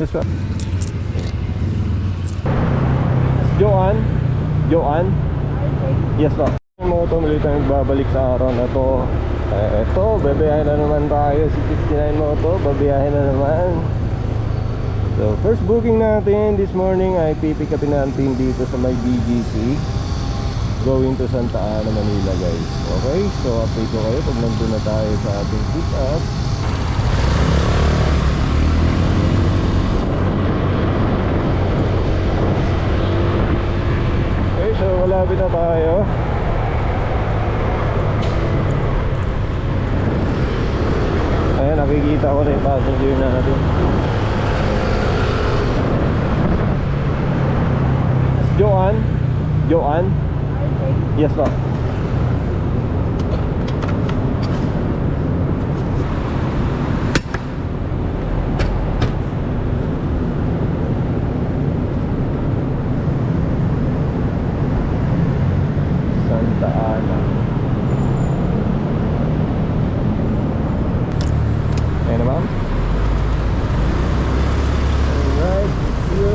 Yes pa. Joanne? Joanne? Yes pa. Yung mga tumulito nagbabalik sa araw na to. Eto, babiyahin na naman tayo. Si 69 Moto, babiyahin na naman. So, first booking natin this morning ay pipick upin natin dito sa may BGC, going to Santa Ana, Manila, guys. Okay, so update ko kayo pag nandun na tayo sa ating pick up. Okay, so malapit na tayo. Ayan, nakikita ko na yung passenger natin. Joanne? Joanne? Yes po. Santa Ana. Ayan na, ma'am. Alright, yo.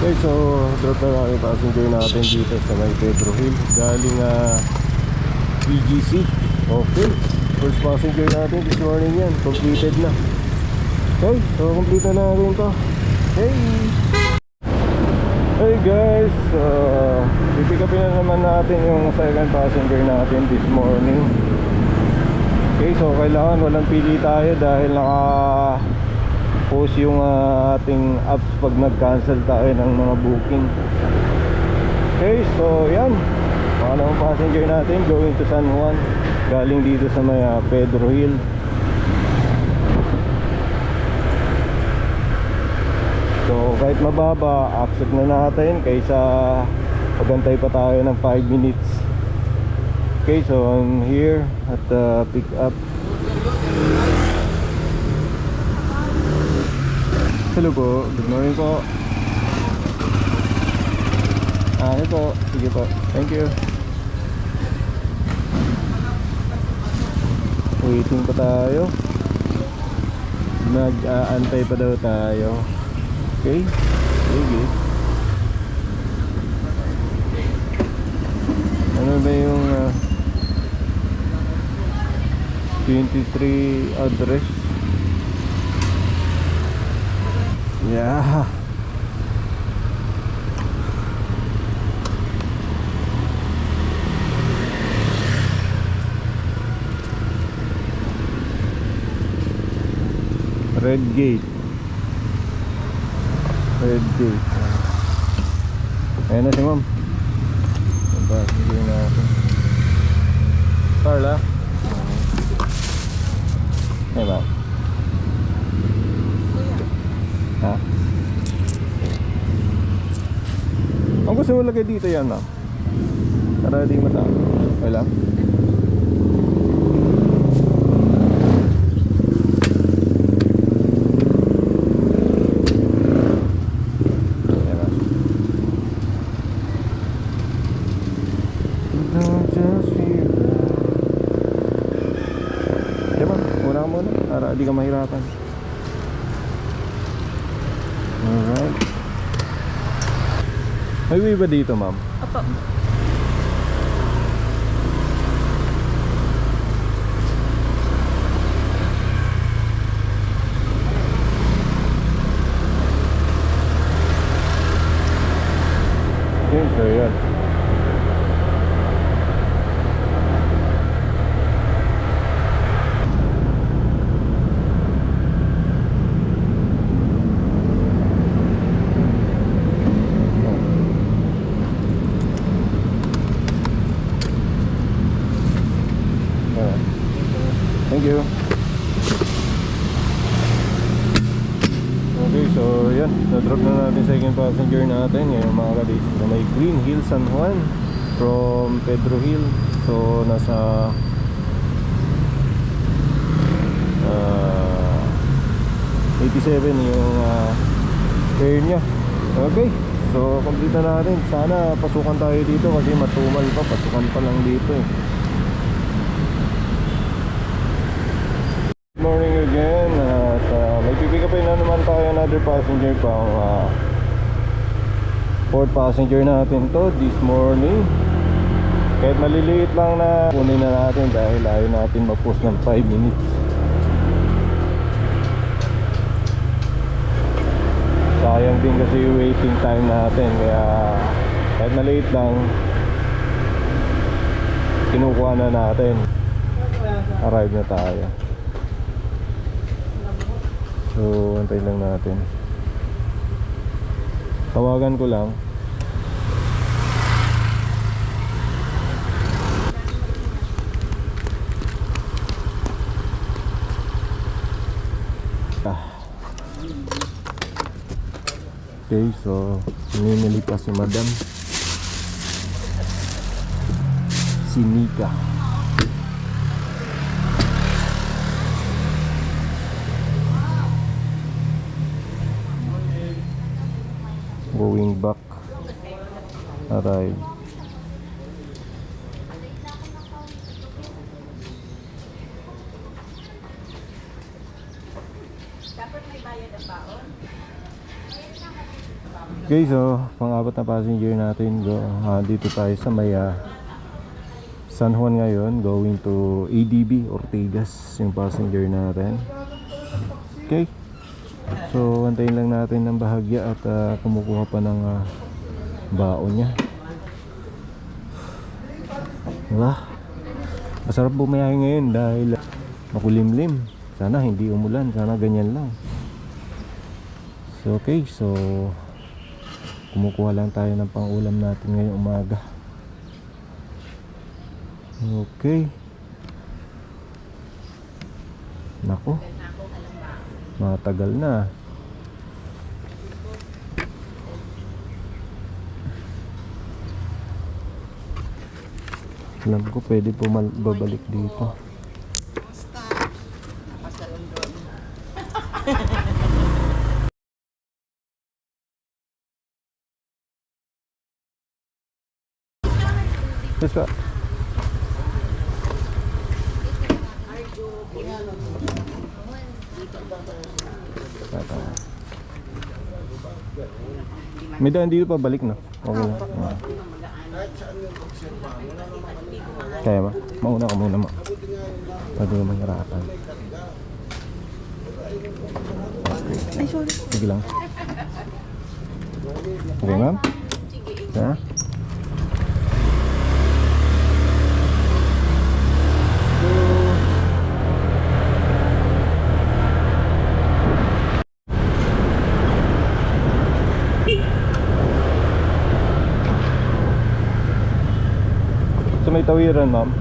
Okay, so drop na lang yung passenger natin dito sa may Pedro Hill galing BGC. Okay, first passenger natin this morning yan, completed na. Okay, so complete na natin to. Hey! Hey guys, pipick upin na naman natin yung second passenger natin this morning. Okay, so kailangan walang pili tayo dahil post yung ating apps pag nag-cancel tayo ng mga booking. Okay, so yan, pangalawang passenger natin going to San Juan galing dito sa may Pedro Hill. So kahit mababa, accept na natin kaysa pagantay pa tayo ng 5 minutes. Okay, so I'm here at the pick up. Hello po, good morning po. Ano po, sige po, thank you. Waiting pa tayo. Nag-aantay pa daw tayo. Okay, sige. Ano ba yung 23 address? Yeah. Red Gate. Red Gate. Ayan na si ma'am. Passenger natin. Carla. Ayan ba? Ha? Ang gusto mo lagay dito yan, ma'am? Para di matalo. Okay lang? Para di ka mahirapan. Alright. Highway ba dito, ma'am? Opo. Yun, so yun. Thank you. Okay, so yan, na-drop na natin second passenger natin ngayon mga kadis na may Green Hill San Juan from Pedro Hill. So nasa 87 yung fare nya. Okay, so complete na natin. Sana pasukan tayo dito kasi matumal pa, pasukan pa lang dito eh. Morning again at may pipick upin na naman tayo another passenger pang fourth passenger natin to this morning. Kahit maliliit lang na kunin na natin dahil ayaw natin mag-post ng 5 minutes. Sayang din kasi yung waiting time natin, kaya kahit maliit lang kinukuha na natin. Arrive na tayo. So, antay lang natin. Tawagan ko lang. Okay, so namimili pa si Madam. Si Nika. Going back. Arrive. Okay, so pang-apat na passenger natin dito tayo sa may San Juan ngayon, going to ADB Ortigas yung passenger natin. Okay, so antayin lang natin ng bahagya at kumukuha pa ng baon niya. Wah, masarap bumiyahe ngayon dahil makulimlim. Sana hindi umulan, sana ganyan lang. So okay, so kumukuha lang tayo ng pang-ulam natin ngayong umaga. Okay. Nako, matagal na. Alam ko pwede po babalik dito. Yes, pa. May daan dito pa balik, no? Okay lang. Kaya ba? Mauna ka muna, pwede naman haratan. Ay, sorry. Sige lang. Okay, ma'am? Ha? So may tawiran, ma'am.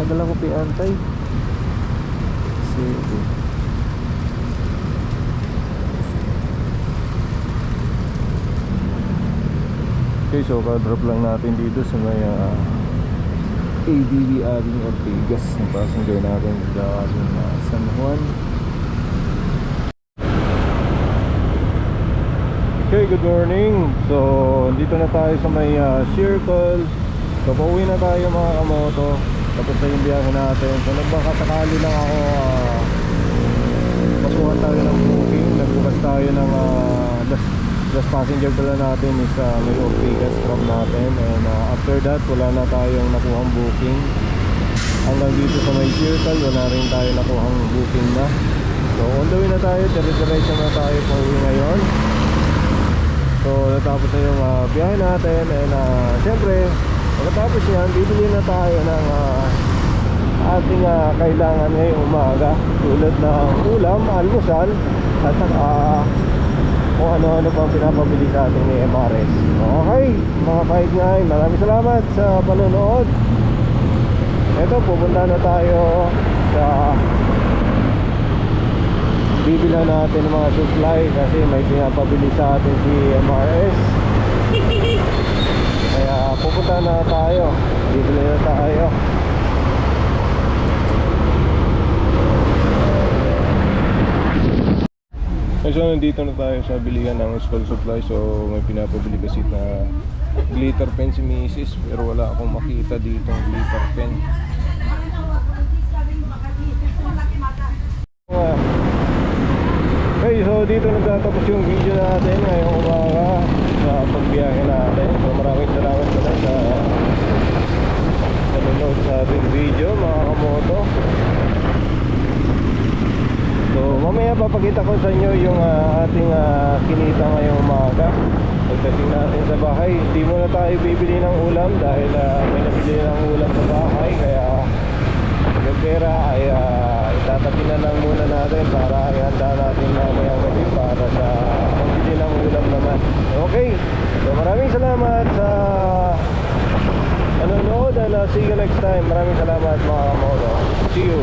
Bagal ako piantay. Sige. Okay, so ka-drop lang natin dito sa may ADV Aling Ortigas ng passenger natin sa ating San Juan. Okay, good morning. So, dito na tayo sa may circle. So, pauwi na tayo mga kamoto. Tapos na yung biyahe natin. So, nagbakasakali lang ako pasukan tayo ng booking. Nagbukas tayo ng last passenger pala natin is may Ortigas from natin. And after that, wala na tayong nakuhang booking. Hanggang dito sa may circle, wala rin tayo nakuhang booking na. So, on the way na tayo. Dire-diretso na tayo pauwi ngayon. So natapos na yung biyahe natin. And syempre pagkatapos yan, bibili na tayo ng ating kailangan ngayong umaga, tulad ng ulam, almusal, at kung ano-ano pang pinapabili sa atin ni MRS. Okay mga ka-ignay, maraming salamat sa panonood. Ito, pupunta na tayo sa bibilan natin ng mga supply kasi may pinapabili sa atin si MRS. Kaya pupunta na tayo, bibili na tayo. So nandito na tayo sa bilihan ng school supply. So may pinapabili kasi na glitter pen si Mrs. pero wala akong makita dito ang glitter pen. Okay, so dito nagtatapos yung video natin ngayong umaga sa pagbiyahe natin. So maraming salamat pala sa nanonood sa ating video mga kamoto. So mamaya papakita ko sa inyo yung ating kinita ngayong umaga. Pagdating natin sa bahay, hindi muna tayo bibili ng ulam dahil may nabili ng ulam sa bahay. Kaya yung pera ay itatabi na lang muna natin para ihanda natin mamaya gabi para sa pambili ng ulam naman. Okay, so maraming salamat sa nanonood and see you next time. Maraming salamat mga kamoto. See you.